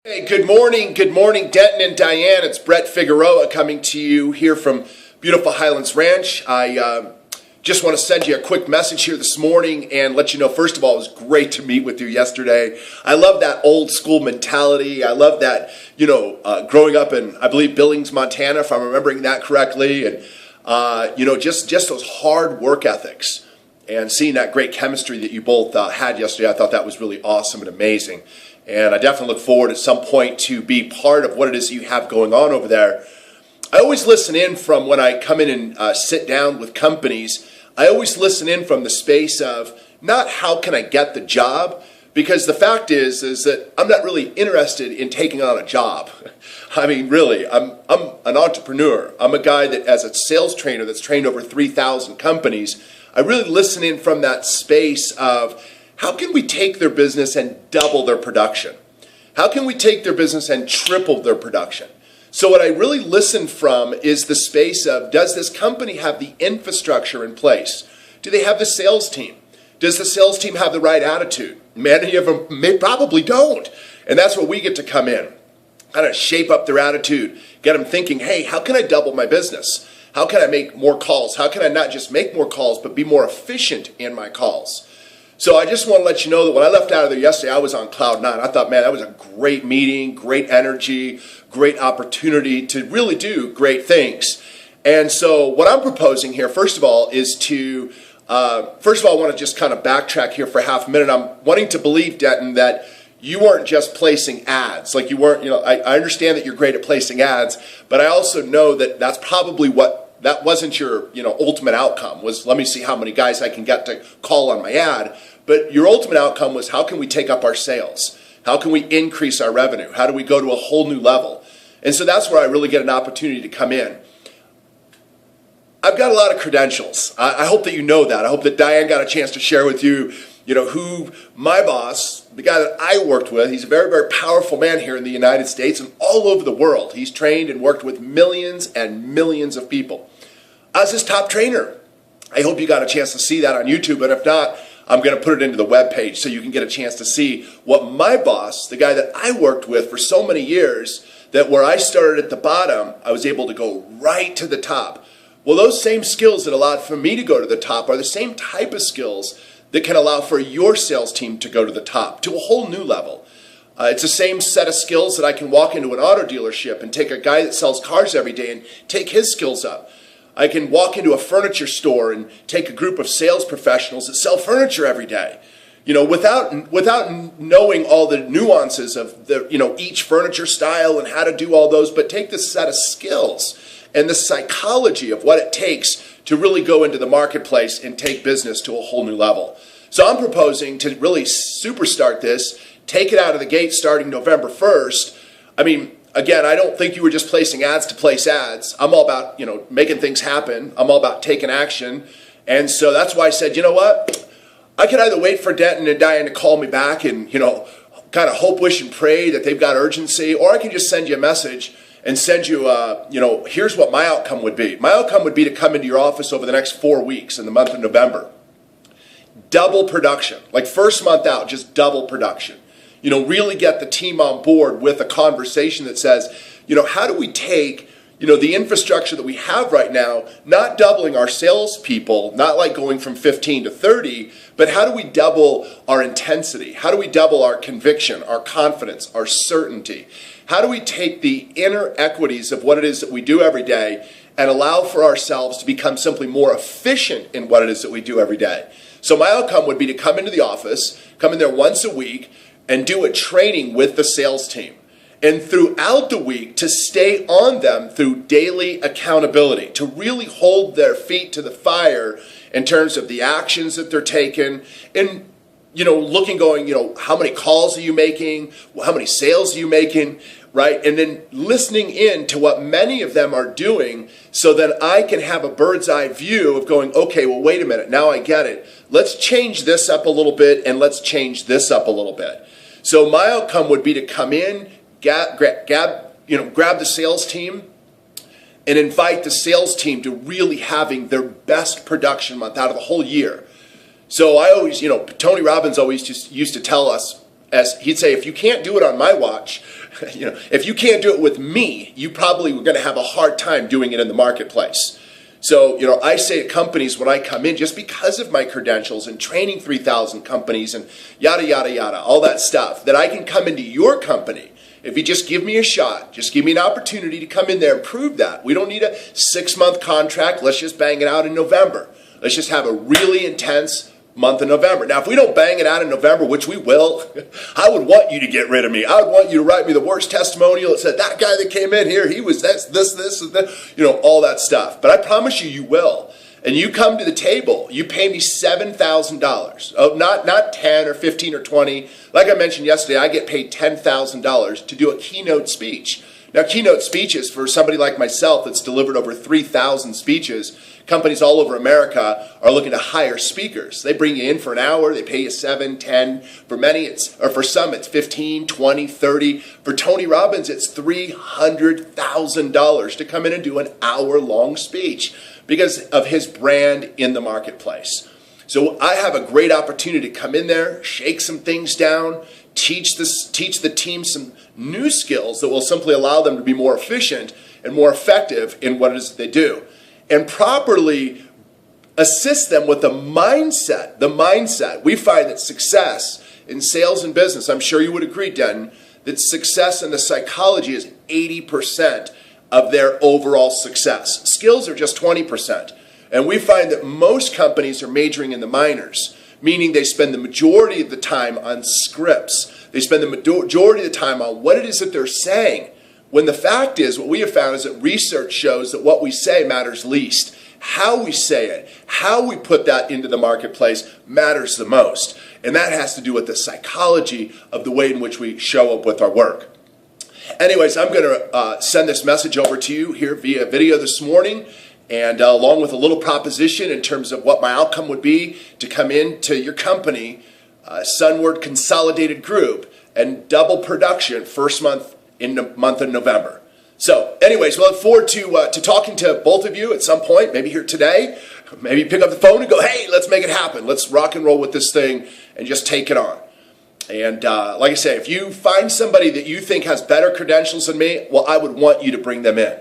Hey, good morning, Denton and Diane. It's Brett Figueroa coming to you here from beautiful Highlands Ranch. I just want to send you a quick message here this morning and let you know, first of all, it was great to meet with you yesterday. I love that old school mentality. I love that, growing up in, I believe, Billings, Montana, if I'm remembering that correctly, and, just those hard work ethics and seeing that great chemistry that you both had yesterday. I thought that was really awesome and amazing. And I definitely look forward at some point to be part of what it is you have going on over there. I always listen in from when I come in and sit down with companies. I always listen in from the space of not how can I get the job, because the fact is that I'm not really interested in taking on a job. I mean, really, I'm an entrepreneur. I'm a guy that, as a sales trainer that's trained over 3,000 companies, I really listen in from that space of how can we take their business and double their production? How can we take their business and triple their production? So what I really listen from is the space of, does this company have the infrastructure in place? Do they have the sales team? Does the sales team have the right attitude? Many of them probably don't. And that's where we get to come in, kind of shape up their attitude, get them thinking, hey, how can I double my business? How can I make more calls? How can I not just make more calls, but be more efficient in my calls? So I just want to let you know that when I left out of there yesterday, I was on cloud nine. I thought, man, that was a great meeting, great energy, great opportunity to really do great things. And so what I'm proposing here, first of all, is to, I want to just kind of backtrack here for half a minute. I'm wanting to believe, Denton, that you weren't just placing ads. Like you weren't, I understand that you're great at placing ads, but I also know that that's probably that wasn't your, ultimate outcome was, let me see how many guys I can get to call on my ad. But your ultimate outcome was, how can we take up our sales? How can we increase our revenue? How do we go to a whole new level? And so that's where I really get an opportunity to come in. I've got a lot of credentials. I hope that you know that. I hope that Diane got a chance to share with you, who my boss, the guy that I worked with, he's a very, very powerful man here in the United States and all over the world. He's trained and worked with millions and millions of people. I was his top trainer. I hope you got a chance to see that on YouTube, but if not, I'm going to put it into the webpage so you can get a chance to see what my boss, the guy that I worked with for so many years, that where I started at the bottom, I was able to go right to the top. Well, those same skills that allowed for me to go to the top are the same type of skills that can allow for your sales team to go to the top, to a whole new level. It's the same set of skills that I can walk into an auto dealership and take a guy that sells cars every day and take his skills up. I can walk into a furniture store and take a group of sales professionals that sell furniture every day. Without knowing all the nuances of each furniture style and how to do all those, but take this set of skills and the psychology of what it takes to really go into the marketplace and take business to a whole new level. So I'm proposing to really superstart this, take it out of the gate starting November 1st. I mean, again, I don't think you were just placing ads to place ads. I'm all about, making things happen. I'm all about taking action. And so that's why I said, you know what? I can either wait for Denton and Diane to call me back and, kind of hope, wish, and pray that they've got urgency, or I can just send you a message and send you, here's what my outcome would be. My outcome would be to come into your office over the next 4 weeks in the month of November. Double production. Like first month out, just double production. Really get the team on board with a conversation that says, how do we take, the infrastructure that we have right now, not doubling our salespeople, not like going from 15 to 30, but how do we double our intensity? How do we double our conviction, our confidence, our certainty? How do we take the inner equities of what it is that we do every day and allow for ourselves to become simply more efficient in what it is that we do every day? So my outcome would be to come into the office, come in there once a week, and do a training with the sales team. And throughout the week, to stay on them through daily accountability, to really hold their feet to the fire in terms of the actions that they're taking, and looking, going, how many calls are you making? How many sales are you making? Right? And then listening in to what many of them are doing so that I can have a bird's eye view of going, okay, well, wait a minute, now I get it. Let's change this up a little bit and let's change this up a little bit. So my outcome would be to come in, grab the sales team and invite the sales team to really having their best production month out of the whole year. So I always, Tony Robbins always just used to tell us, as he'd say, if you can't do it on my watch, if you can't do it with me, you probably are going to have a hard time doing it in the marketplace. So, I say to companies when I come in, just because of my credentials and training 3,000 companies and yada, yada, yada, all that stuff, that I can come into your company. If you just give me a shot, just give me an opportunity to come in there and prove that. We don't need a 6-month contract. Let's just bang it out in November. Let's just have a really intense month of November. Now, if we don't bang it out in November, which we will, I would want you to get rid of me. I would want you to write me the worst testimonial that said, that guy that came in here, he was this, and that, all that stuff. But I promise you, you will. And you come to the table, you pay me $7,000. Oh, not 10 or 15 or 20. Like I mentioned yesterday, I get paid $10,000 to do a keynote speech. Now, keynote speeches for somebody like myself that's delivered over 3,000 speeches, companies all over America are looking to hire speakers. They bring you in for an hour, they pay you 7, 10. For many, for some, it's 15, 20, 30. For Tony Robbins, it's $300,000 to come in and do an hour-long speech because of his brand in the marketplace. So I have a great opportunity to come in there, shake some things down, teach the team some new skills that will simply allow them to be more efficient and more effective in what it is that they do, and properly assist them with the mindset. The mindset. We find that success in sales and business, I'm sure you would agree, Denton, that success in the psychology is 80% of their overall success. Skills are just 20%. And we find that most companies are majoring in the minors, meaning they spend the majority of the time on scripts. They spend the majority of the time on what it is that they're saying. When the fact is, what we have found is that research shows that what we say matters least. How we say it, how we put that into the marketplace matters the most. And that has to do with the psychology of the way in which we show up with our work. Anyways, I'm going to send this message over to you here via video this morning, and along with a little proposition in terms of what my outcome would be to come into your company, Sunward Consolidated Group, and double production first month in the month of November. So anyways, we look forward to talking to both of you at some point, maybe here today. Maybe pick up the phone and go, hey, let's make it happen. Let's rock and roll with this thing and just take it on. And like I say, if you find somebody that you think has better credentials than me, well, I would want you to bring them in.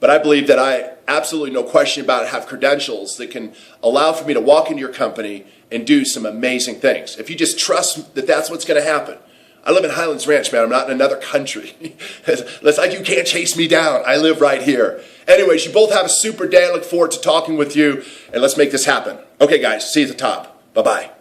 But I believe that I, absolutely no question about it, have credentials that can allow for me to walk into your company and do some amazing things. If you just trust that that's what's going to happen. I live in Highlands Ranch, man. I'm not in another country. It's like you can't chase me down. I live right here. Anyways, you both have a super day. I look forward to talking with you, and let's make this happen. Okay, guys, see you at the top. Bye-bye.